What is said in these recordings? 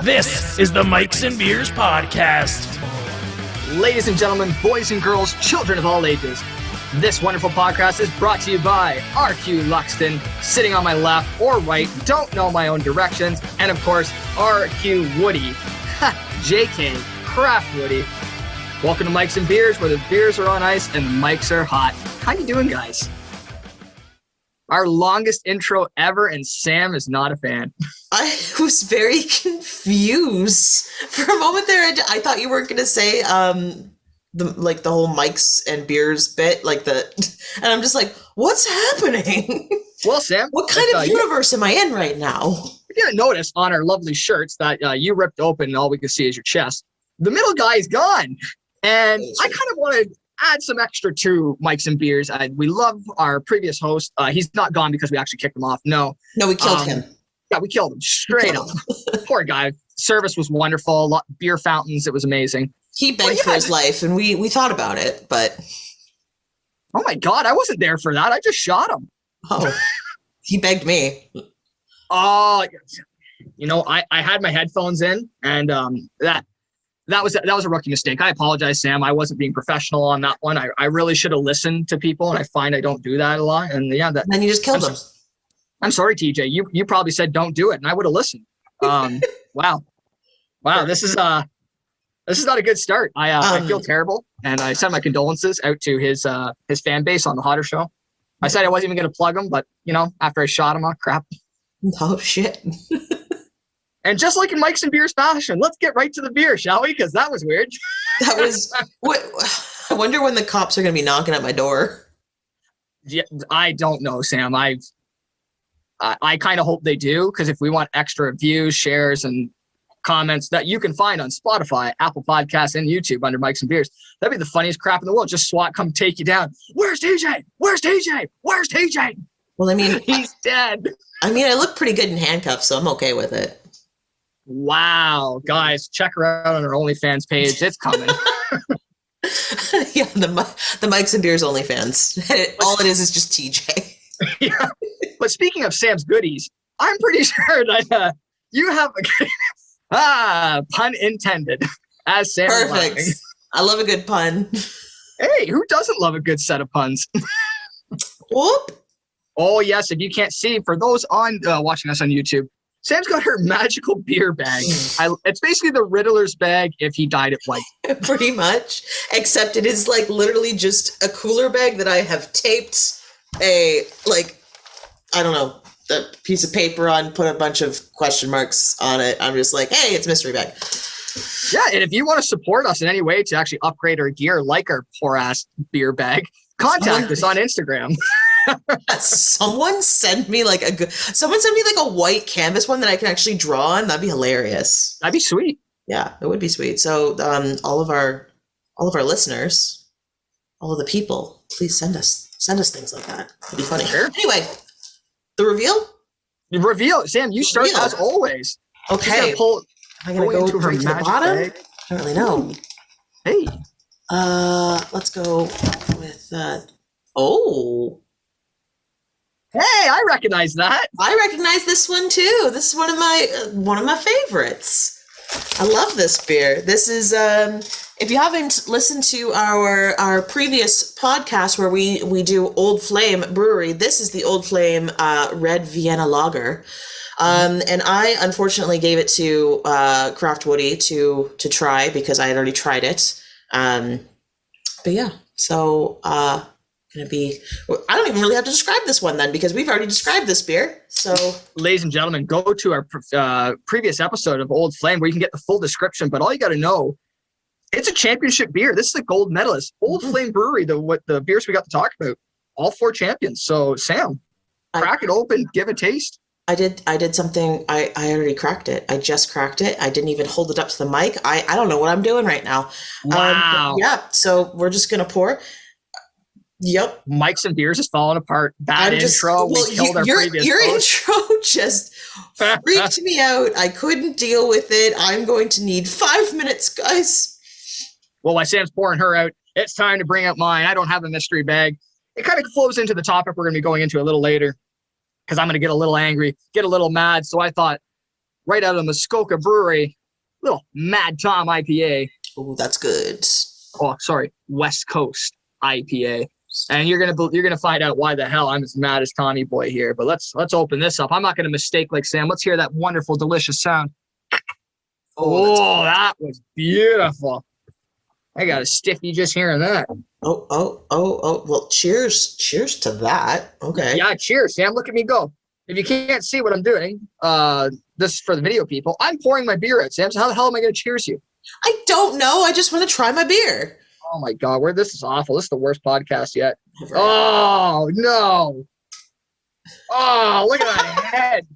This is the Mikes and Beers Podcast. Ladies and gentlemen, boys and girls, children of all ages, this wonderful podcast is brought to you by RQ Luxton, sitting on my left or right, don't know my own directions, and of course, RQ Woody, JK, CraftWoody. Welcome to Mikes and Beers, where the beers are on ice and the mics are hot. How you doing, guys? Our longest intro ever, and Sam is not a fan. I was very confused for a moment there. I thought you weren't going to say the whole mics and beers bit, and I'm just like, what's happening? Well, Sam, what kind of universe am I in right now? You didn't notice on our lovely shirts that you ripped open and all we can see is your chest. The middle guy is gone, and I kind of want to add some extra to Mikes and Beers. We love our previous host. He's not gone because we actually kicked him off. No, we killed him. Yeah, we killed him straight up. Poor guy. Service was wonderful. Beer fountains. It was amazing. He begged for his life, and we thought about it, but... Oh, my God. I wasn't there for that. I just shot him. Oh, he begged me. Oh, I had my headphones in, and that was a rookie mistake. I apologize, Sam. I wasn't being professional on that one. I really should have listened to people, and I find I don't do that a lot. And then you just killed him. I'm sorry, TJ. You probably said don't do it, and I would have listened. Wow. This is not a good start. I feel terrible, and I send my condolences out to his fan base on the Hotter Show. I said I wasn't even going to plug him, but after I shot him, crap. Oh shit. And just like in Mikes and Beers fashion, let's get right to the beer, shall we? Because that was weird. That was what. I wonder when the cops are going to be knocking at my door. Yeah, I don't know, Sam. I kind of hope they do, because if we want extra views, shares, and comments that you can find on Spotify, Apple Podcasts, and YouTube under Mikes and Beers, that'd be the funniest crap in the world. Just SWAT come take you down. Where's TJ? Where's TJ? Where's TJ? Well, I mean, he's dead. I mean, I look pretty good in handcuffs, so I'm okay with it. Wow, guys, check her out on her OnlyFans page. It's coming. Yeah, the Mikes and Beers OnlyFans. All it is just TJ. Yeah. But speaking of Sam's goodies, I'm pretty sure that you have a pun intended as Sam. Perfect. I love a good pun. Hey, who doesn't love a good set of puns? Whoop. Oh yes, if you can't see, for those on watching us on YouTube, Sam's got her magical beer bag. It's basically the Riddler's bag if he dyed it white. Pretty much, except it is literally just a cooler bag that I have taped a piece of paper on, put a bunch of question marks on it. I'm just like, hey, it's mystery bag. Yeah, and if you want to support us in any way to actually upgrade our gear, like our poor ass beer bag, contact us on Instagram. Someone send me a white canvas one that I can actually draw on. That'd be hilarious. That'd be sweet. Yeah, it would be sweet. So all of our listeners, all of the people, please send us things like that. It'd be funny. Sure. Anyway, the reveal. Sam, you start as always. Okay. I'm gonna go to the bottom. Bag. I don't really know. Hey. Let's go with oh. Hey, I recognize that. I recognize this one too. This is one of my favorites. I love this beer. This is if you haven't listened to our previous podcast where we do Old Flame Brewery, this is the Old Flame Red Vienna Lager. And I unfortunately gave it to CraftWoody to try because I had already tried it. But yeah, so I don't even really have to describe this one then, because we've already described this beer. So, ladies and gentlemen, go to our previous episode of Old Flame where you can get the full description. But all you got to know, it's a championship beer. This is the gold medalist. Old Flame Brewery, the beers we got to talk about, all 4 champions. So, Sam, crack it open, give a taste. I did something. I already cracked it. I just cracked it. I didn't even hold it up to the mic. I don't know what I'm doing right now. Wow. Yeah. So we're just gonna pour. Yep. Mikes and Beers is falling apart. Bad intro. We killed our previous Your host. intro just freaked me out. I couldn't deal with it. I'm going to need 5 minutes, guys. Well, while Sam's pouring her out, it's time to bring out mine. I don't have a mystery bag. It kind of flows into the topic we're going to be going into a little later, because I'm going to get a little angry, get a little mad. So I thought, right out of the Muskoka Brewery, little Mad Tom IPA. Oh, that's good. Oh, sorry, West Coast IPA. And you're gonna find out why the hell I'm as mad as Tommy Boy here. But let's open this up. I'm not gonna mistake like Sam. Let's hear that wonderful, delicious sound. Oh, that was beautiful. I got a stiffy just hearing that. Oh. Well, cheers to that. Okay. Yeah, cheers, Sam. Look at me go. If you can't see what I'm doing, this is for the video people. I'm pouring my beer out, Sam. So how the hell am I going to cheers you? I don't know. I just want to try my beer. Oh my God, this is awful. This is the worst podcast yet. Oh no. Oh, look at that head.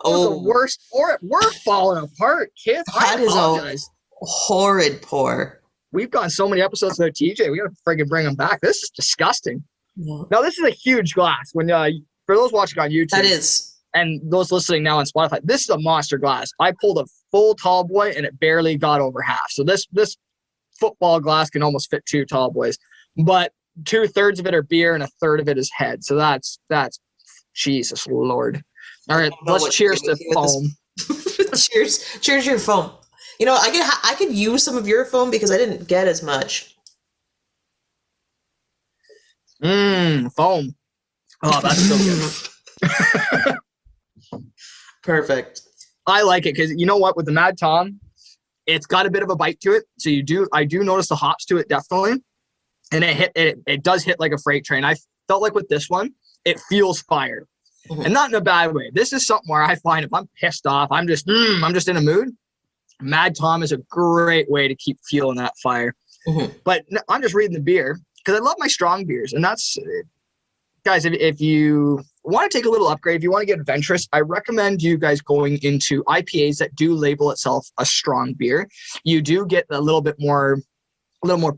Oh, the worst. We're falling apart, kids. That is a horrid pour. We've gone so many episodes without TJ. We got to friggin' bring him back. This is disgusting. Yeah. Now, this is a huge glass. When for those watching on YouTube. That is. And those listening now on Spotify, this is a monster glass. I pulled a full tall boy and it barely got over half. So this football glass can almost fit 2 tall boys. But 2/3 of it are beer and 1/3 of it is head. So that's Jesus Lord. All right, let's cheers to foam. Cheers your foam. You know, I could use some of your foam because I didn't get as much. Foam. Oh, that's so good. Perfect. I like it because you know what? With the Mad Tom, it's got a bit of a bite to it. So I do notice the hops to it definitely, and it does hit like a freight train. I felt like with this one, it feels fire, and not in a bad way. This is something where I find if I'm pissed off, I'm just in a mood. Mad Tom is a great way to keep fueling that fire. But I'm just reading the beer because I love my strong beers, and that's guys. If you want to take a little upgrade, if you want to get adventurous, I recommend you guys going into IPAs that do label itself a strong beer. You do get a little more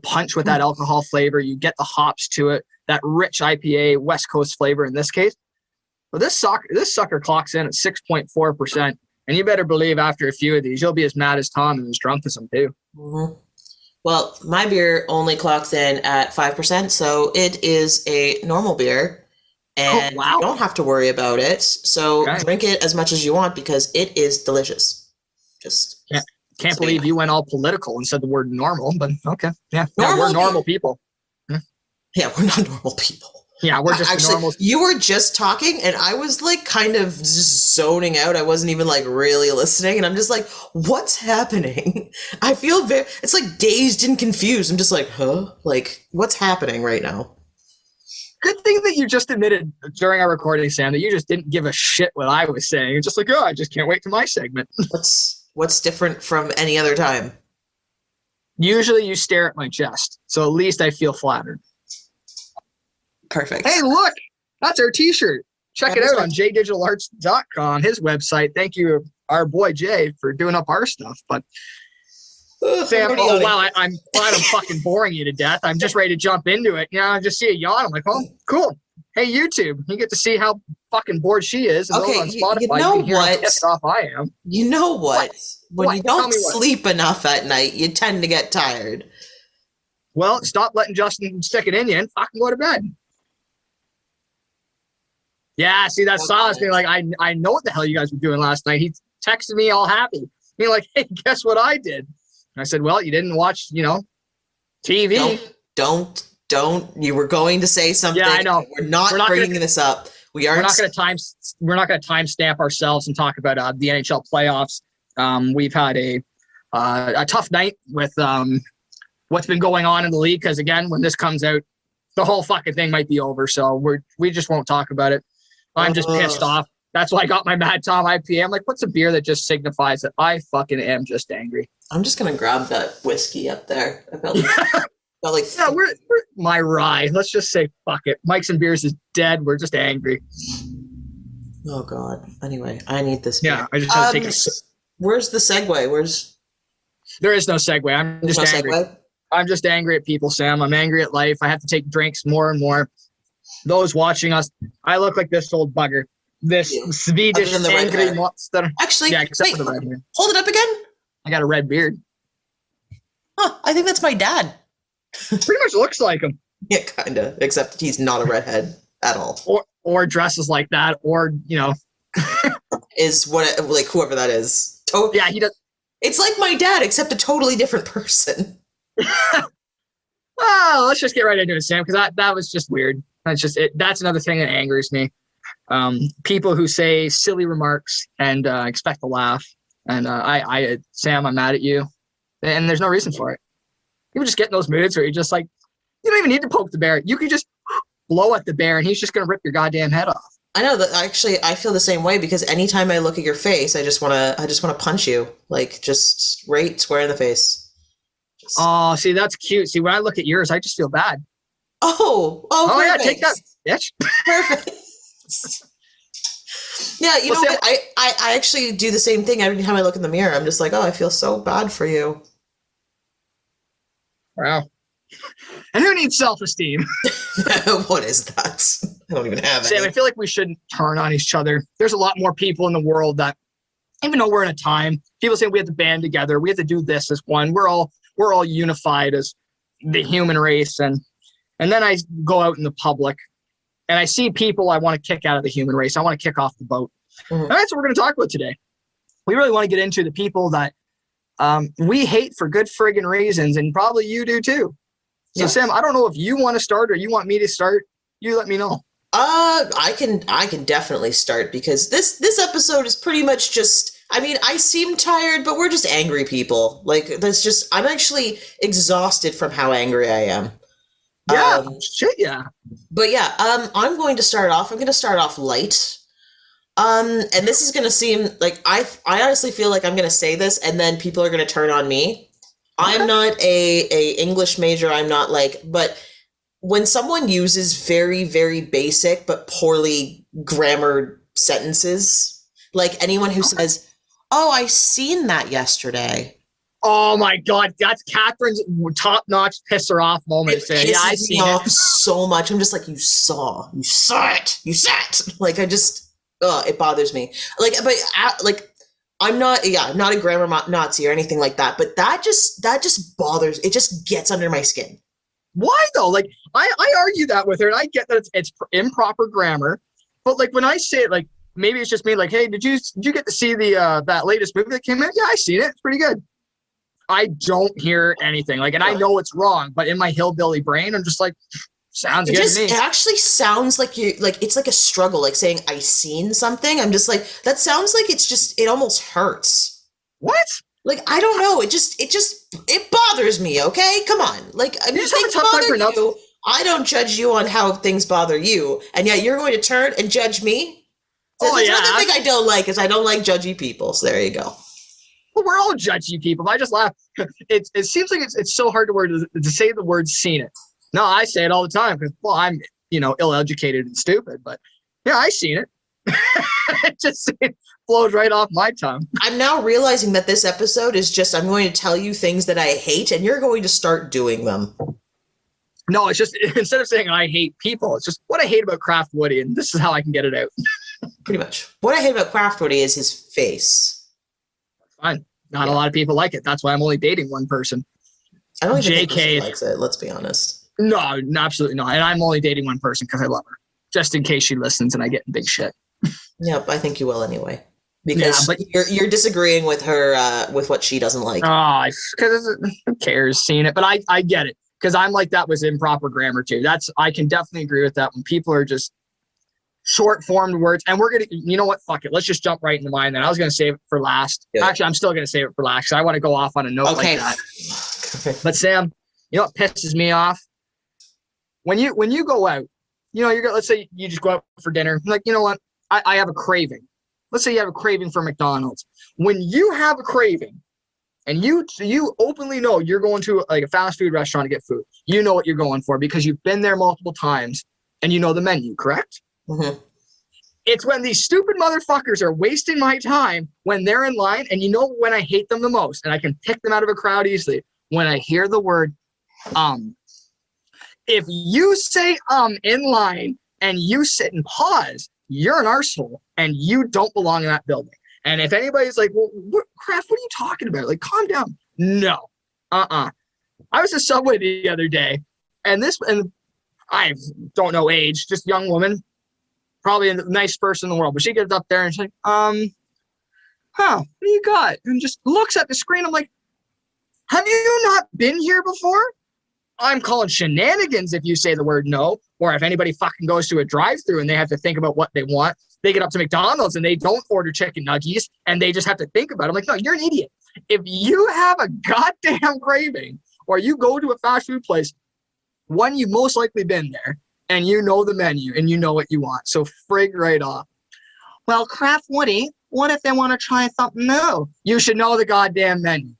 punch with that alcohol flavor. You get the hops to it, that rich IPA West Coast flavor in this case. But this sucker clocks in at 6.4%. And you better believe after a few of these, you'll be as mad as Tom and as drunk as him too. Well, my beer only clocks in at 5%, so it is a normal beer, and you don't have to worry about it. So drink it as much as you want because it is delicious. Just can't believe you went all political and said the word normal, but okay, we're normal people. Yeah, we're not normal people. Yeah, we're just actually normal. You were just talking, and I was like kind of just zoning out. I wasn't even like really listening, and I'm just like, "What's happening?" I feel it's like dazed and confused. I'm just like, "Huh? Like, what's happening right now?" Good thing that you just admitted during our recording, Sam, that you just didn't give a shit what I was saying. You're just like, "Oh, I just can't wait to my segment." What's different from any other time? Usually, you stare at my chest, so at least I feel flattered. Perfect. Hey, look, that's our t-shirt. Check it out on jdigitalarts.com, his website. Thank you, our boy Jay, for doing up our stuff. But Sam, I'm glad I'm fucking boring you to death. I'm just ready to jump into it. I just see a yawn. I'm like, oh, cool. Hey, YouTube, you get to see how fucking bored she is. And on Spotify, you can hear how pissed off I am. You know what? When you don't sleep enough at night, you tend to get tired. Well, stop letting Justin stick it in you and fucking go to bed. Yeah, see, that silence being like, I know what the hell you guys were doing last night. He texted me all happy. Being like, hey, guess what I did? And I said, well, you didn't watch, TV. Don't. You were going to say something. Yeah, I know. We're not bringing this up. We're not going to timestamp ourselves and talk about the NHL playoffs. We've had a tough night with what's been going on in the league. Because again, when this comes out, the whole fucking thing might be over. So we just won't talk about it. I'm just pissed off. That's why I got my Mad Tom IPA. I'm like, what's a beer that just signifies that I fucking am just angry? I'm just gonna grab that whiskey up there. I felt like yeah, we're my rye. Let's just say fuck it. Mike's and Beers is dead. We're just angry. Oh God. Anyway, I need this beer. Yeah, I just have to take a sip. Where's the segue? There is no segue. I'm just angry. Segue? I'm just angry at people, Sam. I'm angry at life. I have to take drinks more and more. Those watching us, I look like this old bugger. This Swedish angry monster. Actually, wait, for the red hair. Hold it up again. I got a red beard. Huh, I think that's my dad. Pretty much looks like him. Yeah, kind of. Except he's not a redhead at all. Or dresses like that, or, is what, like, whoever that is. Yeah, he does. It's like my dad, except a totally different person. Oh, let's just get right into it, Sam, because that was just weird. That's just it. That's another thing that angers me. People who say silly remarks and expect a laugh. And Sam, I'm mad at you. And there's no reason for it. You would just get in those moods where you're just like, you don't even need to poke the bear. You can just blow at the bear and he's just going to rip your goddamn head off. I know that actually I feel the same way because anytime I look at your face, I just want to punch you. Like just right square in the face. Oh, see, that's cute. See, when I look at yours, I just feel bad. Oh, yeah, take that, bitch. Perfect. Yeah, you know what? I actually do the same thing every time I look in the mirror. I'm just like, oh, I feel so bad for you. Wow. And who needs self-esteem? What is that? I don't even have Sam, any. I feel like we shouldn't turn on each other. There's a lot more people in the world that, even though we're in a time, people say we have to band together. We have to do this as one. We're all unified as the human race. And then I go out in the public and I see people I want to kick out of the human race. I want to kick off the boat. Mm-hmm. And that's what we're going to talk about today. We really want to get into the people that we hate for good friggin' reasons, and probably you do too. So, yeah. Sam, I don't know if you want to start or you want me to start. You let me know. I can definitely start because this episode is pretty much just, I mean, I seem tired, but we're just angry people. Like, that's just, I'm actually exhausted from how angry I am. Yeah, shit, yeah. But yeah, I'm going to start off light. And this is going to seem like, I honestly feel like I'm going to say this and then people are going to turn on me. Okay. I'm not a English major. I'm not like, but when someone uses very, very basic but poorly grammared sentences, like anyone who says, oh, I seen that yesterday. Oh my God, that's Catherine's top-notch piss her off moment. Yeah, I seen it. Off so much. I'm just like, you saw it. Like, I just, it bothers me. Like, but like, I'm not a grammar Nazi or anything like that. But that just bothers. It just gets under my skin. Why though? Like, I argue that with her, and I get that it's improper grammar. But like when I say it, like maybe it's just me. Like, hey, did you get to see the that latest movie that came out? Yeah, I seen it. It's pretty good. I don't hear anything like, and I know it's wrong, but in my hillbilly brain, I'm just like, sounds good to me. It actually sounds like it's like a struggle, like saying I seen something. I'm just like, that sounds like it almost hurts. What? Like, I don't know. It bothers me. Okay, come on. Like, things bother you. I don't judge you on how things bother you, and yet you're going to turn and judge me. There's another thing I don't like is I don't like judgy people. So there you go. Well, we're all judgy people. I just laugh. It seems like it's so hard to say the word "seen it." No, I say it all the time because, well, I'm ill-educated and stupid. But yeah, I seen it. It flows right off my tongue. I'm now realizing that this episode is just I'm going to tell you things that I hate, and you're going to start doing them. No, it's just instead of saying I hate people, it's just what I hate about CraftWoody, and this is how I can get it out. Pretty much. What I hate about CraftWoody is his face. Fine. Not a lot of people like it. That's why I'm only dating one person. I don't even think she likes it. Let's be honest. No, absolutely not. And I'm only dating one person because I love her. Just in case she listens and I get in big shit. Yep, I think you will anyway. Because you're disagreeing with her with what she doesn't like. Oh, because who cares seeing it? But I get it because I'm like that with improper grammar too. I can definitely agree with that when people are just short formed words. And we're going to, you know what? Fuck it. Let's just jump right into mine then. I was going to save it for last. Yeah. Actually, I'm still going to save it for last because I want to go off on a note like that. But Sam, you know what pisses me off? When you go out, let's say you just go out for dinner. Like, you know what? I have a craving. Let's say you have a craving for McDonald's. When you have a craving and you openly know you're going to like a fast food restaurant to get food, you know what you're going for because you've been there multiple times and you know the menu, correct? Mm-hmm. It's when these stupid motherfuckers are wasting my time when they're in line, and you know when I hate them the most, and I can pick them out of a crowd easily, when I hear the word If you say in line and you sit and pause, you're an arsehole and you don't belong in that building. And if anybody's like, well, Kraft, what are you talking about? Like, calm down. No. I was at Subway the other day, and I don't know age, just young woman, probably a nice person in the world, but she gets up there and she's like, what do you got? And just looks at the screen. I'm like, have you not been here before? I'm calling shenanigans if you say the word no, or if anybody fucking goes to a drive-thru and they have to think about what they want. They get up to McDonald's and they don't order chicken nuggets and they just have to think about it. I'm like, no, you're an idiot. If you have a goddamn craving or you go to a fast food place, one, you've most likely been there and you know the menu and you know what you want. So frig right off. Well, CraftWoody, what if they want to try something new? You should know the goddamn menu.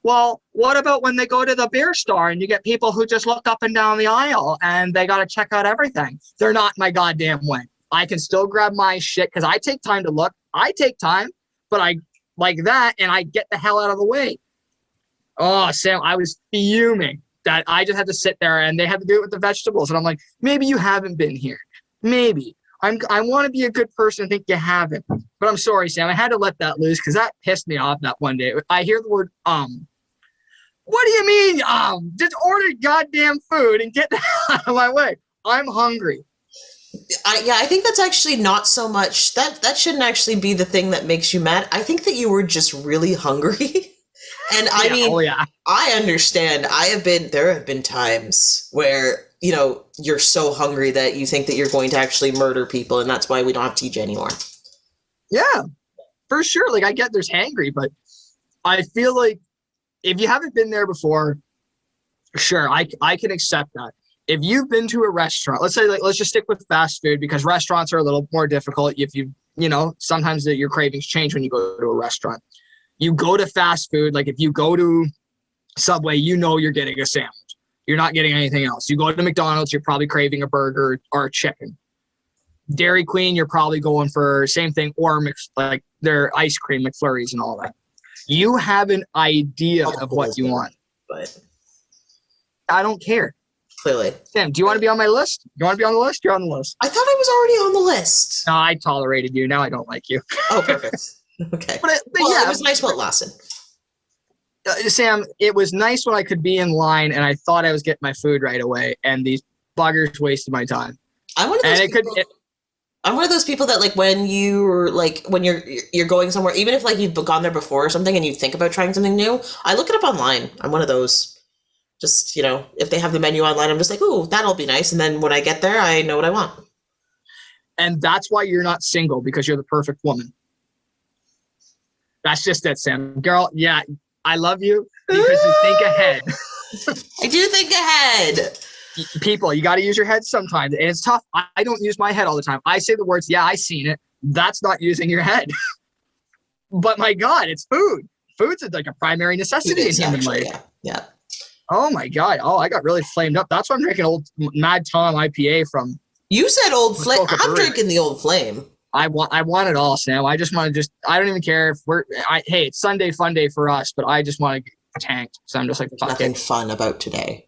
Well, what about when they go to the beer store and you get people who just look up and down the aisle and they got to check out everything? They're not my goddamn way. I can still grab my shit because I take time to look. I take time, but I like that and I get the hell out of the way. Oh, Sam, I was fuming that I just had to sit there and they had to do it with the vegetables. And I'm like, maybe you haven't been here. Maybe. I want to be a good person and think you haven't. But I'm sorry, Sam. I had to let that loose because that pissed me off that one day. I hear the word What do you mean, just order goddamn food and get the hell out of my way. I'm hungry. I think that's actually not so much, that shouldn't actually be the thing that makes you mad. I think that you were just really hungry. And I understand. There have been times where, you're so hungry that you think that you're going to actually murder people. And that's why we don't have TJ anymore. Yeah, for sure. Like I get there's hangry, but I feel like if you haven't been there before, sure, I can accept that. If you've been to a restaurant, let's say, let's just stick with fast food because restaurants are a little more difficult. If sometimes your cravings change when you go to a restaurant. You go to fast food, like if you go to Subway, you're getting a sandwich. You're not getting anything else. You go to McDonald's, you're probably craving a burger or a chicken. Dairy Queen, you're probably going for same thing, or like their ice cream, McFlurries and all that. You have an idea of what you want. But I don't care. Clearly. Sam, do you want to be on my list? You want to be on the list? You're on the list. I thought I was already on the list. No, I tolerated you. Now I don't like you. Oh, perfect. Okay. But yeah, it was nice while it lasted. Sam, it was nice when I could be in line and I thought I was getting my food right away, and these buggers wasted my time. I'm one of those people that, like, when you're going somewhere, even if like you've gone there before or something and you think about trying something new, I look it up online. I'm one of those. Just, if they have the menu online, I'm just like, ooh, that'll be nice. And then when I get there, I know what I want. And that's why you're not single, because you're the perfect woman. That's just it, Sam. Girl, yeah, I love you because you think ahead. I do think ahead. People, you got to use your head sometimes. And it's tough. I don't use my head all the time. I say the words, yeah, I seen it. That's not using your head. But my God, it's food. Food's like a primary necessity in human life. Yeah. Oh my God. Oh, I got really flamed up. That's why I'm drinking old Mad Tom IPA from. You said Old Flame. I'm drinking the Old Flame. I want it all, Sam. I just want to I don't even care if hey, it's Sunday fun day for us, but I just want to get tanked. So I'm just like, fuck nothing it. Fun about today.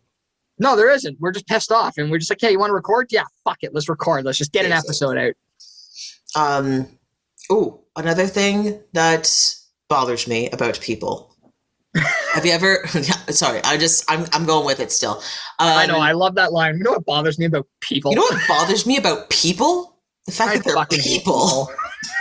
No, there isn't. We're just pissed off and we're just like, hey, you want to record? Yeah, fuck it. Let's record. Let's just get an episode out. Another thing that bothers me about people. Have you ever? Sorry, I'm going with it still. I know. I love that line. You know what bothers me about people? You know what bothers me about people? The fact that they're people.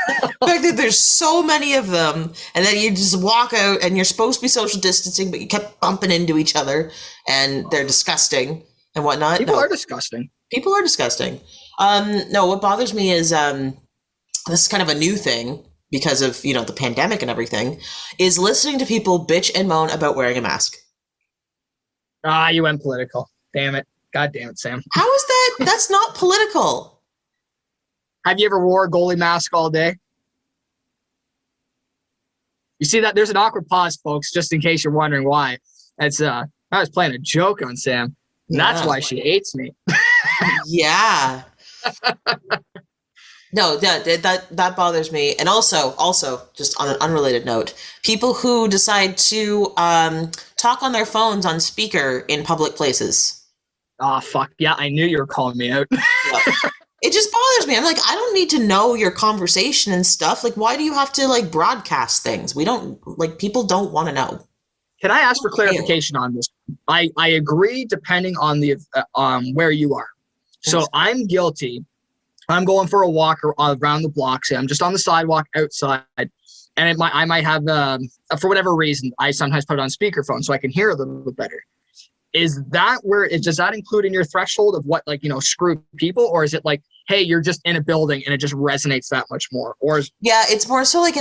The fact that there's so many of them, and then you just walk out, and you're supposed to be social distancing, but you kept bumping into each other, and they're disgusting and whatnot. People are disgusting. People are disgusting. No, what bothers me is this is kind of a new thing. Because of, the pandemic and everything, is listening to people bitch and moan about wearing a mask. You went political. Damn it. God damn it, Sam. How is that? That's not political. Have you ever wore a goalie mask all day? You see that? There's an awkward pause, folks, just in case you're wondering why. It's I was playing a joke on Sam. And that's why she hates me. Yeah. No, that bothers me. And also, just on an unrelated note, people who decide to talk on their phones on speaker in public places. Oh, fuck. Yeah, I knew you were calling me out. Yeah. It just bothers me. I'm like, I don't need to know your conversation and stuff. Like, why do you have to, broadcast things? People don't want to know. Can I ask for clarification on this? I agree depending on the where you are. So I'm guilty. I'm going for a walk around the block. Say I'm just on the sidewalk outside, and I might have for whatever reason, I sometimes put it on speakerphone so I can hear a little bit better. Is that does that include in your threshold of what, like, screw people, or is it like, hey, you're just in a building and it just resonates that much more? Or yeah, it's more so like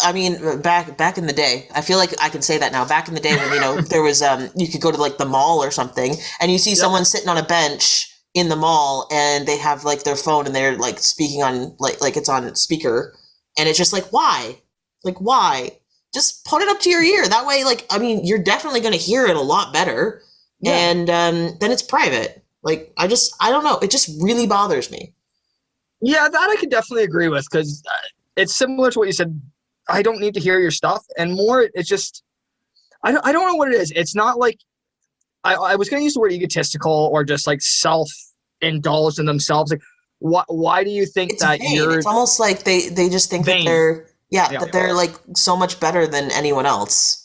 I mean, back in the day, I feel like I can say that now. Back in the day when there was you could go to like the mall or something and you see someone sitting on a bench in the mall and they have like their phone and they're like speaking on like it's on speaker, and it's just like, why? Like, why? Just put it up to your ear. That way, like, I mean, you're definitely going to hear it a lot better. Yeah. And then it's private. Like, I don't know. It just really bothers me. Yeah, that I could definitely agree with, because it's similar to what you said. I don't need to hear your stuff. And more, it's just, I don't know what it is. It's not like, I was going to use the word egotistical or just like self-indulged in themselves. Like, why do you think that you're... It's almost like they just think that they're... that they're like so much better than anyone else.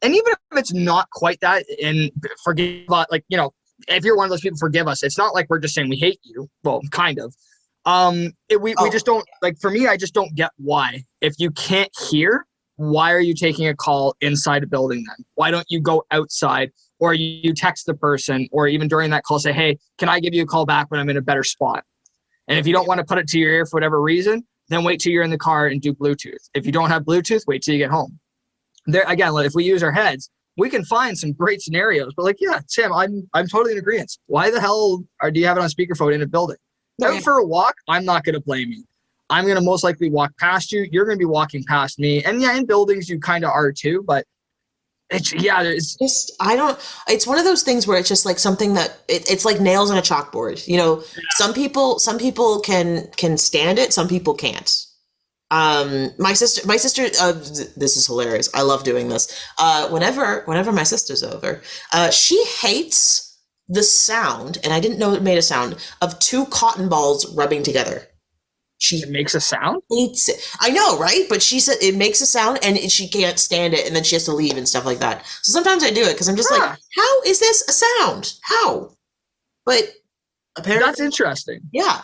And even if it's not quite that, and forgive, like, if you're one of those people, forgive us. It's not like we're just saying we hate you. Well, kind of. We just don't, like, for me, I just don't get why. If you can't hear, why are you taking a call inside a building then? Why don't you go outside, or you text the person, or even during that call say, hey, can I give you a call back when I'm in a better spot? And if you don't want to put it to your ear for whatever reason, then wait till you're in the car and do Bluetooth. If you don't have Bluetooth, wait till you get home. There again, if we use our heads, we can find some great scenarios. But like, yeah, Sam, I'm totally in agreement. Why the hell do you have it on speakerphone in a building? Out for a walk, I'm not going to blame you. I'm going to most likely walk past you. You're going to be walking past me. And yeah, in buildings, you kind of are too. But it's just, it's one of those things where it's just like something that it's like nails on a chalkboard. Some people can stand it. Some people can't. My sister, this is hilarious. I love doing this. Whenever my sister's over, she hates the sound, and I didn't know it made a sound, of two cotton balls rubbing together. It makes a sound? Hates it. I know, right? But she said it makes a sound and she can't stand it, and then she has to leave and stuff like that. So sometimes I do it because I'm just like, how is this a sound? How? But apparently that's interesting. Yeah.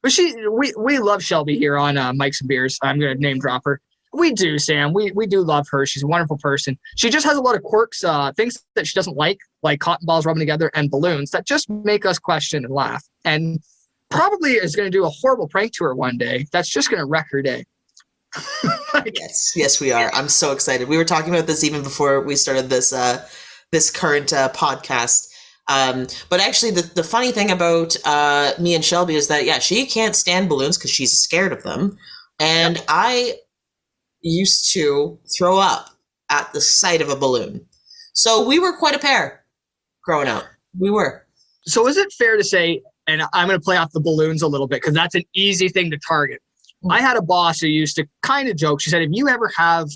But we love Shelby here on Mike's and Beers. I'm going to name drop her. We do, Sam. We do love her. She's a wonderful person. She just has a lot of quirks, things that she doesn't like cotton balls rubbing together and balloons that just make us question and laugh. And probably is going to do a horrible prank to her one day. That's just going to wreck her day. Yes, we are. I'm so excited. We were talking about this even before we started this current podcast. But actually, the funny thing about me and Shelby is that, yeah, she can't stand balloons because she's scared of them. And I used to throw up at the sight of a balloon. So we were quite a pair growing up. We were. So is it fair to say, and I'm going to play off the balloons a little bit because that's an easy thing to target. I had a boss who used to kind of joke. She said, if you ever have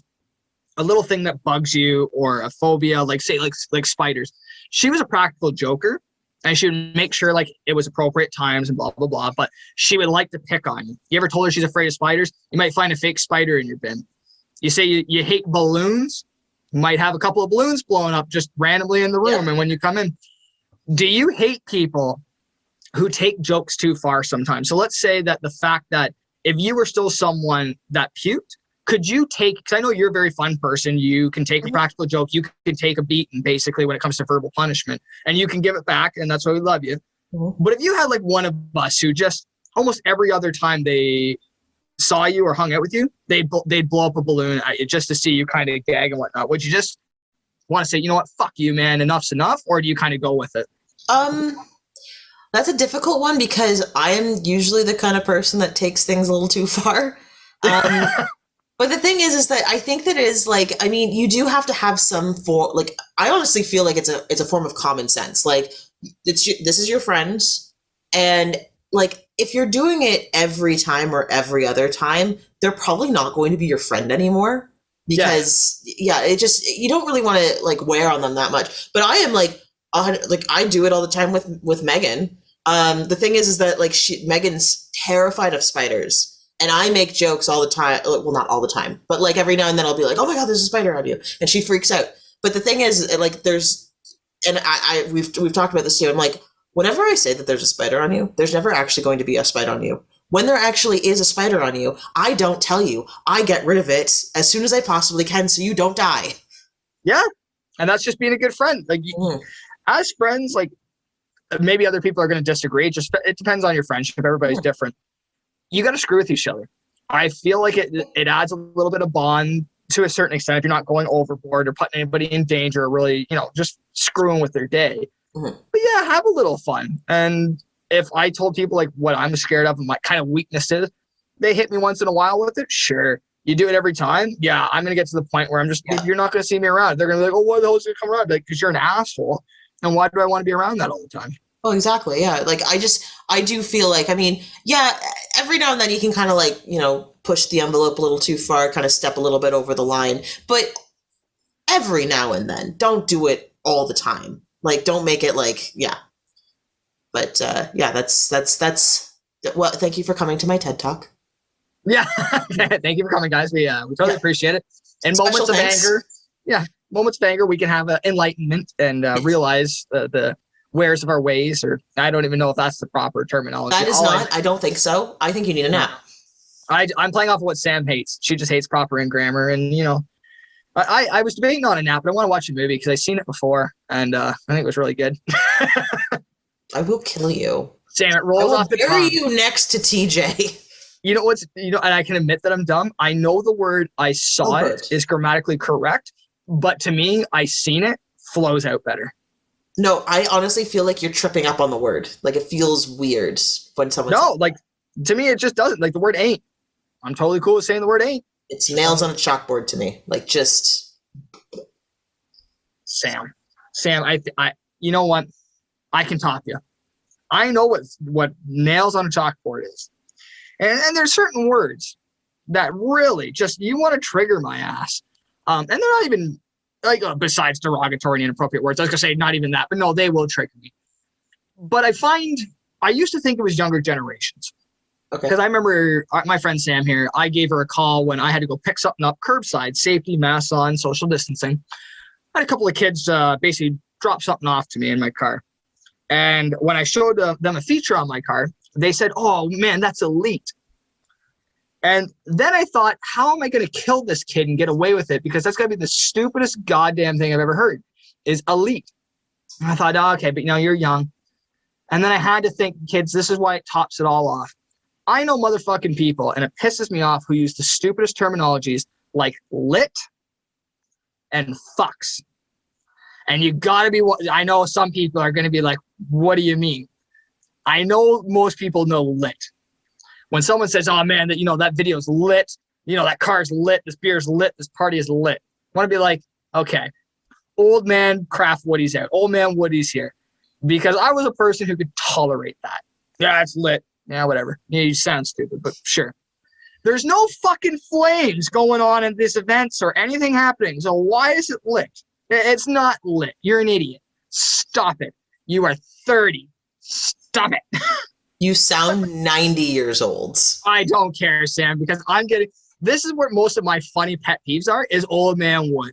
a little thing that bugs you or a phobia, like say like spiders, she was a practical joker and she would make sure like it was appropriate times and blah, blah, blah. But she would like to pick on you. You ever told her she's afraid of spiders? You might find a fake spider in your bin. You say you hate balloons, you might have a couple of balloons blowing up just randomly in the room. And when you come in, do you hate people who take jokes too far sometimes? So let's say that the fact that if you were still someone that puked, could you take, because I know you're a very fun person, you can take a practical joke, you can take a beating basically when it comes to verbal punishment, and you can give it back, and that's why we love you. But if you had like one of us who just almost every other time they saw you or hung out with you, they'd blow up a balloon at you just to see you kind of gag and whatnot, would you just want to say, you know what, fuck you, man, enough's enough? Or do you kind of go with it? That's a difficult one because I am usually the kind of person that takes things a little too far. But the thing is that I think that is like, I mean, you do have to have some form, like, I honestly feel like it's a form of common sense. Like, this is your friends, and like, if you're doing it every time or every other time, they're probably not going to be your friend anymore because it just, you don't really want to like wear on them that much. But I am like I do it all the time with Megan. The thing is that like Megan's terrified of spiders. And I make jokes all the time. Well, not all the time, but like every now and then I'll be like, "Oh my God, there's a spider on you," and she freaks out. But the thing is, like, we've talked about this too. I'm like, whenever I say that there's a spider on you, there's never actually going to be a spider on you. When there actually is a spider on you, I don't tell you. I get rid of it as soon as I possibly can so you don't die. Yeah. And that's just being a good friend. Like, as friends, like, maybe other people are going to disagree. It depends on your friendship. Everybody's different. You got to screw with each other. I feel like it adds a little bit of bond to a certain extent if you're not going overboard or putting anybody in danger or really, just screwing with their day. But yeah, have a little fun. And if I told people like what I'm scared of and my kind of weaknesses, they hit me once in a while with it. Sure. You do it every time. Yeah, I'm going to get to the point where you're not going to see me around. They're going to be like, oh, why the hell is it come around? Like, because you're an asshole. And why do I want to be around that all the time? Oh, exactly. Yeah. Like, I do feel like, yeah, every now and then you can kind of like, push the envelope a little too far, kind of step a little bit over the line. But every now and then, don't do it all the time. Like, don't make it like, yeah. But yeah, that's well, thank you for coming to my TED Talk. Yeah. Thank you for coming, guys. We totally appreciate it. And Special moments of anger, we can have enlightenment and realize the wares of our ways, or I don't even know if that's the proper terminology. That is not. I don't think so. I think you need a nap. I'm playing off of what Sam hates. She just hates proper and grammar, and I was debating on a nap, but I want to watch a movie because I've seen it before, and I think it was really good. I will kill you. Sam, it rolls off the tongue. Bury you next to TJ. You know what's, and I can admit that I'm dumb. I know the word I saw it is grammatically correct, but to me, I seen it flows out better. No, I honestly feel like you're tripping up on the word. Like, it feels weird when someone. No, like, to me, it just doesn't. Like, the word ain't. I'm totally cool with saying the word ain't. It's nails on a chalkboard to me. Like, just. Sam, I you know what? I can top you. I know what nails on a chalkboard is. And there's certain words that really just, you want to trigger my ass. And they're not even, like, besides derogatory and inappropriate words. I was going to say not even that, but no, they will trigger me. But I used to think it was younger generations. Okay. Because I remember my friend Sam here, I gave her a call when I had to go pick something up curbside, safety, masks on, social distancing. I had a couple of kids basically drop something off to me in my car. And when I showed them a feature on my car, they said, oh, man, that's elite. And then I thought, how am I going to kill this kid and get away with it? Because that's going to be the stupidest goddamn thing I've ever heard, is elite. And I thought, oh, okay, but you're young. And then I had to think, kids, this is why it tops it all off. I know motherfucking people, and it pisses me off, who use the stupidest terminologies like lit and fucks. And you got to be, I know some people are going to be like, what do you mean? I know most people know lit. When someone says, oh man, that video's lit, that car's lit, this beer's lit, this party is lit. I want to be like, okay, old man CraftWoody's out. Old man Woody's here. Because I was a person who could tolerate that. Yeah, it's lit. Yeah, whatever. Yeah, you sound stupid, but sure. There's no fucking flames going on in these events or anything happening. So why is it lit? It's not lit. You're an idiot. Stop it. You are 30. Stop it. You sound 90 years old. I don't care, Sam, because this is where most of my funny pet peeves are, is old man Wood.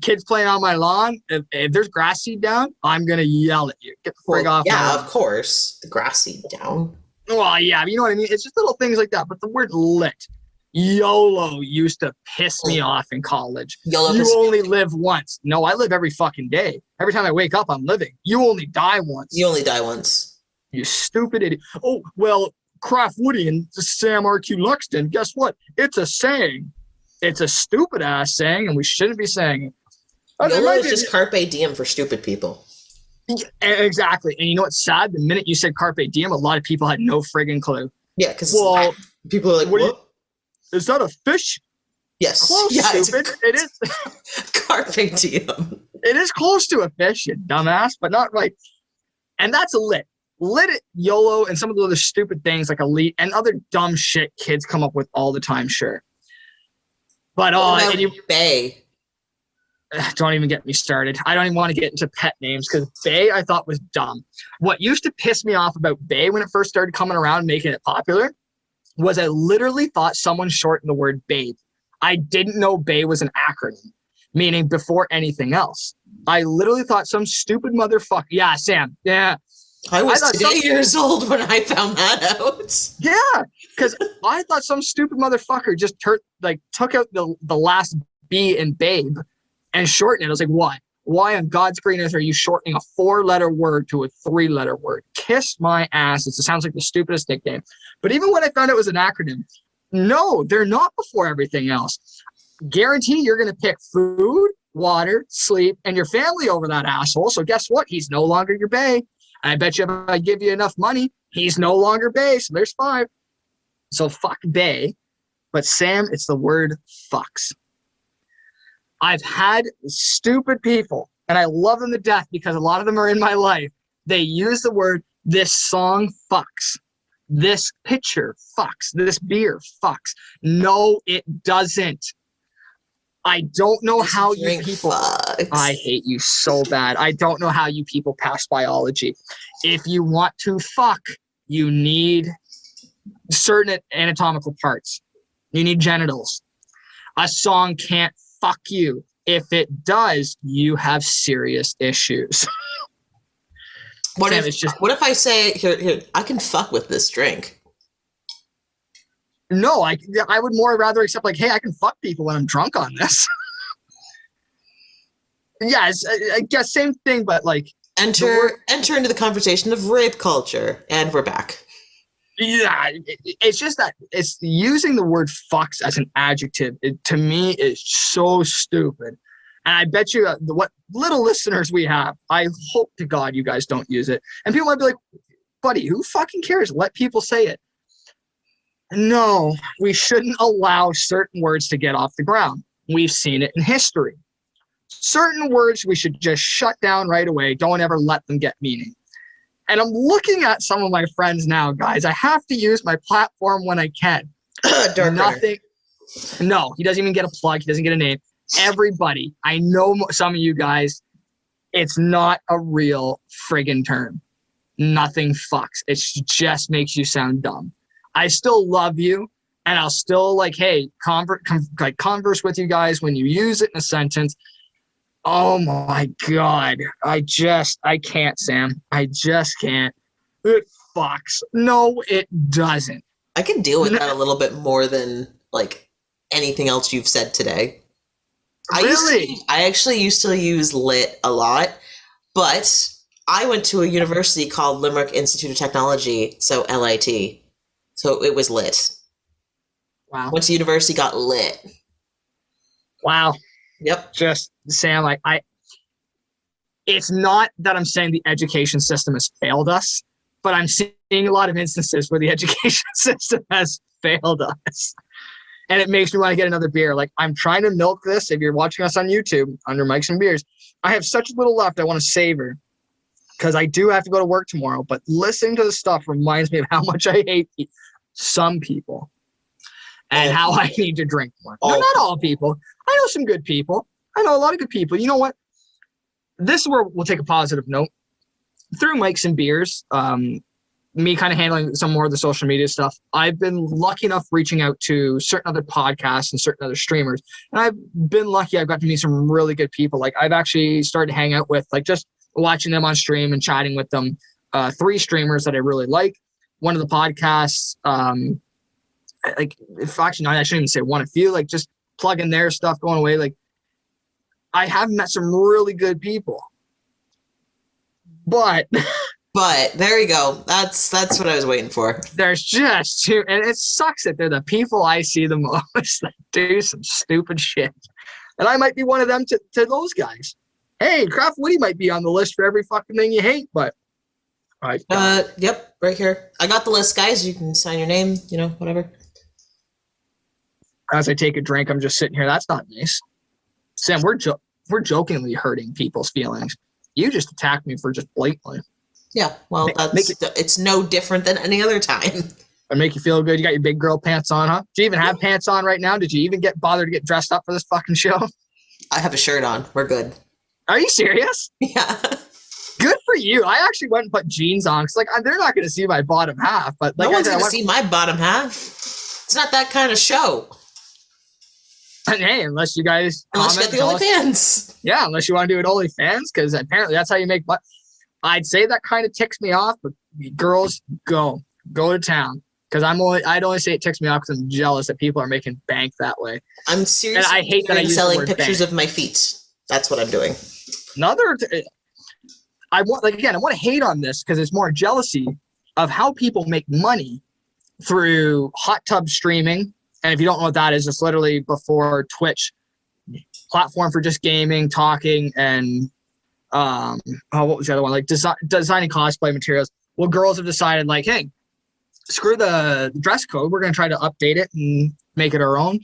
Kids playing on my lawn. If there's grass seed down, I'm going to yell at you. Get the frig off. Yeah, of course. The grass seed down. Well, yeah, you know what I mean? It's just little things like that. But the word lit, YOLO, used to piss me off in college. YOLO, you only live once. No, I live every fucking day. Every time I wake up, I'm living. You only die once. You only die once. You stupid idiot. Oh, well, CraftWoody and Sam R.Q. Luxton, guess what? It's a saying. It's a stupid-ass saying, and we shouldn't be saying it. YOLO is just carpe diem for stupid people. Yeah, exactly. And you know what's sad? The minute you said carpe diem, a lot of people had no friggin' clue. Yeah, because people are like, what? Is that a fish? Yes. Close, yeah, stupid. It is. Carpe diem. It is close to a fish, you dumbass, but not right. And that's a lit. Lit it, YOLO, and some of the other stupid things like elite and other dumb shit kids come up with all the time, sure. But Bay. Don't even get me started. I don't even want to get into pet names because Bay I thought was dumb. What used to piss me off about Bay when it first started coming around making it popular was I literally thought someone shortened the word babe. I didn't know Bay was an acronym, meaning before anything else. I literally thought some stupid motherfucker. Yeah, Sam. Yeah. I was today years old when I found that out. Yeah, because I thought some stupid motherfucker just took out the last B in babe and shortened it. I was like, what? Why on God's green earth are you shortening a 4-letter word to a 3-letter word? Kiss my ass. It sounds like the stupidest nickname. But even when I found it was an acronym, no, they're not before everything else. Guarantee you're going to pick food, water, sleep, and your family over that asshole. So guess what? He's no longer your bae. I bet you if I give you enough money, he's no longer bae. So there's 5. So fuck bae. But Sam, it's the word fucks. I've had stupid people, and I love them to death because a lot of them are in my life. They use the word, this song fucks. This picture fucks. This beer fucks. No, it doesn't. I don't know how you people, fucks. I hate you so bad. I don't know how you people pass biology. If you want to fuck, you need certain anatomical parts. You need genitals. A song can't fuck you. If it does, you have serious issues. What if I say, here, I can fuck with this drink? No, I would more rather accept like, hey, I can fuck people when I'm drunk on this. Yes, I guess same thing, but like enter into the conversation of rape culture, and we're back. Yeah, it's just that it's using the word fucks as an adjective. To me, is so stupid. And I bet you what little listeners we have, I hope to God you guys don't use it. And people might be like, buddy, who fucking cares? Let people say it. No, we shouldn't allow certain words to get off the ground. We've seen it in history. Certain words we should just shut down right away. Don't ever let them get meaning. And I'm looking at some of my friends now, guys. I have to use my platform when I can. Nothing. No, he doesn't even get a plug. He doesn't get a name. Everybody, I know some of you guys, it's not a real friggin' term. Nothing fucks. It just makes you sound dumb. I still love you, and I'll still converse with you guys when you use it in a sentence. Oh my God. I can't, Sam. I just can't. It fucks. No, it doesn't. I can deal with that a little bit more than like anything else you've said today. Really? I actually used to use lit a lot, but I went to a university called Limerick Institute of Technology, so LIT. So it was lit. Wow. Went to university, got lit. Wow. Yep. Just Sam, I it's not that I'm saying the education system has failed us, but I'm seeing a lot of instances where the education system has failed us. And it makes me want to get another beer. Like, I'm trying to milk this. If you're watching us on YouTube under Mics and Beers, I have such little left I want to savor because I do have to go to work tomorrow. But listening to the stuff reminds me of how much I hate some people and how I need to drink more. No, not all people. I know some good people. I know a lot of good people. You know what? This is where we'll take a positive note. Through Mics and Beers, me kind of handling some more of the social media stuff, I've been lucky enough reaching out to certain other podcasts and certain other streamers. And I've been lucky. I've got to meet some really good people. Like, I've actually started to hang out with, like, just watching them on stream and chatting with them. 3 streamers that I really like. One of the podcasts, like, if actually, no, I shouldn't even say one. A few, like, just plugging their stuff, going away. Like, I have met some really good people. But there you go. That's what I was waiting for. There's just two, and it sucks that they're the people I see the most that do some stupid shit. And I might be one of them to those guys. Hey, CraftWoody might be on the list for every fucking thing you hate, but yep, right here. I got the list, guys. You can sign your name, whatever. As I take a drink, I'm just sitting here. That's not nice. Sam, we're jokingly hurting people's feelings. You just attacked me for just blatantly. Yeah, well, it's no different than any other time. I make you feel good. You got your big girl pants on, huh? Do you even have pants on right now? Did you even bother to get dressed up for this fucking show? I have a shirt on. We're good. Are you serious? Yeah. Good for you. I actually went and put jeans on. Cause they're not going to see my bottom half. But no one's going to see my bottom half. It's not that kind of show. And hey, unless you guys unless you get the OnlyFans. Yeah, unless you want to do it OnlyFans, because apparently that's how you make money. I'd say that kind of ticks me off, but girls, go to town. Because I'd only say it ticks me off because I'm jealous that people are making bank that way. I'm seriously and I hate that I use selling the word pictures bank. of my feet. That's what I'm doing. I want to hate on this because it's more jealousy of how people make money through hot tub streaming. And if you don't know what that is, it's literally before Twitch, platform for just gaming, talking, and what was the other one? Like designing cosplay materials. Well, girls have decided like, hey, screw the dress code. We're going to try to update it and make it our own.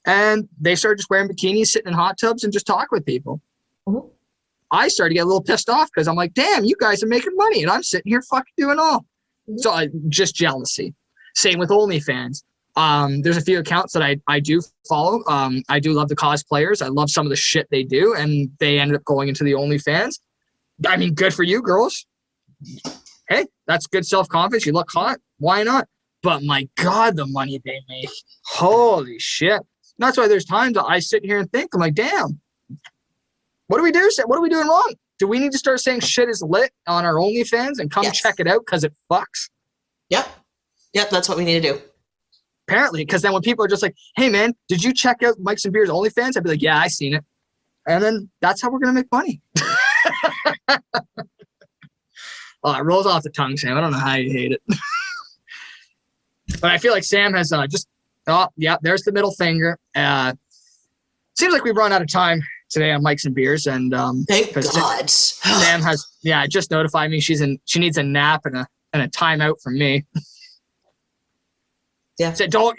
And they started just wearing bikinis, sitting in hot tubs, and just talk with people. Mm-hmm. I started to get a little pissed off because I'm like, damn, you guys are making money, and I'm sitting here fucking doing all. Mm-hmm. So just jealousy. Same with OnlyFans. There's a few accounts that I do follow. I do love the cosplayers. I love some of the shit they do, and they ended up going into the OnlyFans. I mean, good for you, girls. Hey, that's good self-confidence. You look hot. Why not? But my God, the money they make. Holy shit. And that's why there's times that I sit here and think, I'm like, damn, what do we do? What are we doing wrong? Do we need to start saying shit is lit on our OnlyFans and come check it out because it fucks? Yep, that's what we need to do. Apparently, because then when people are just like, hey, man, did you check out Mike's and Beers OnlyFans? I'd be like, yeah, I seen it. And then that's how we're going to make money. Oh, it rolls off the tongue, Sam. I don't know how you hate it. But I feel like Sam has there's the middle finger. Seems like we've run out of time today on Mike's and Beers. And thank God. Sam has, just notified me she needs a nap and a timeout from me. Yeah. So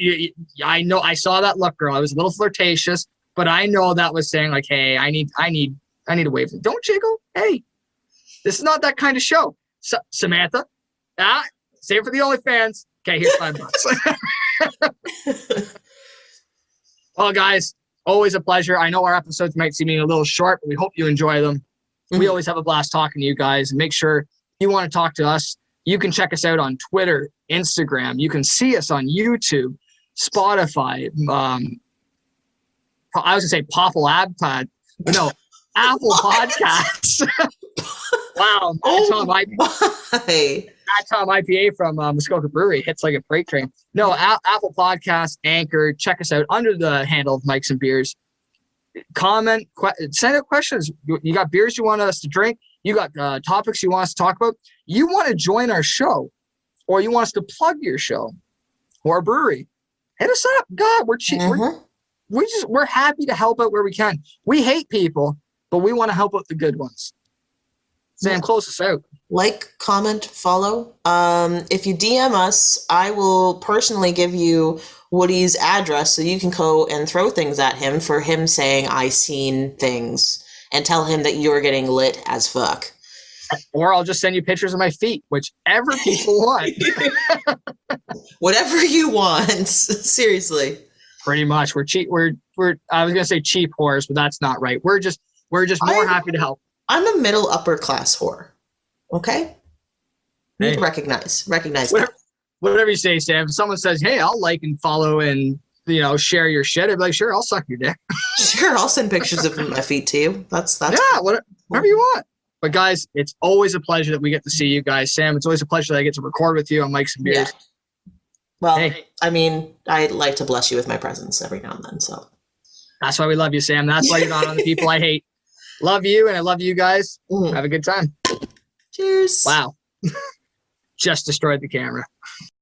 I know I saw that look, girl. I was a little flirtatious, but I know that was saying like, hey, I need a wave. Don't jiggle. Hey, this is not that kind of show. Samantha, save it for the OnlyFans. Okay, here's $5. Well, guys, always a pleasure. I know our episodes might seem a little short, but we hope you enjoy them. Mm-hmm. We always have a blast talking to you guys. And make sure you want to talk to us. You can check us out on Twitter, Instagram. You can see us on YouTube, Spotify. I was going to say Popple AdPad, but no, Apple Podcasts. Wow. That Tom IPA from Muskoka Brewery hits like a freight train. No, Apple Podcasts, Anchor. Check us out under the handle of Mike's and Beers. Comment, send out questions. You got beers you want us to drink. You got topics you want us to talk about. You want to join our show, or you want us to plug your show or our brewery. Hit us up. God, we're cheap. Mm-hmm. We're happy to help out where we can. We hate people, but we want to help out the good ones. Sam, close us out. Like, comment, follow. If you DM us, I will personally give you Woody's address so you can go and throw things at him for him saying I seen things, and tell him that you're getting lit as fuck. Or I'll just send you pictures of my feet, whichever people want. Whatever you want. Seriously. Pretty much. We're cheap. We're I was gonna say cheap whores, but that's not right. We're just more happy to help. I'm a middle upper class whore. Okay? You need to recognize that. Whatever you say, Sam. If someone says, hey, I'll like and follow and share your shit, I'd be like, sure, I'll suck your dick. Sure, I'll send pictures of my feet to you. That's whatever you want. But guys, it's always a pleasure that we get to see you guys. Sam, it's always a pleasure that I get to record with you on Mike's and Beers. Yeah. Well, hey. I mean, I like to bless you with my presence every now and then, so. That's why we love you, Sam. That's why you're not on the people I hate. Love you, and I love you guys. Mm. Have a good time. Cheers. Wow. Just destroyed the camera.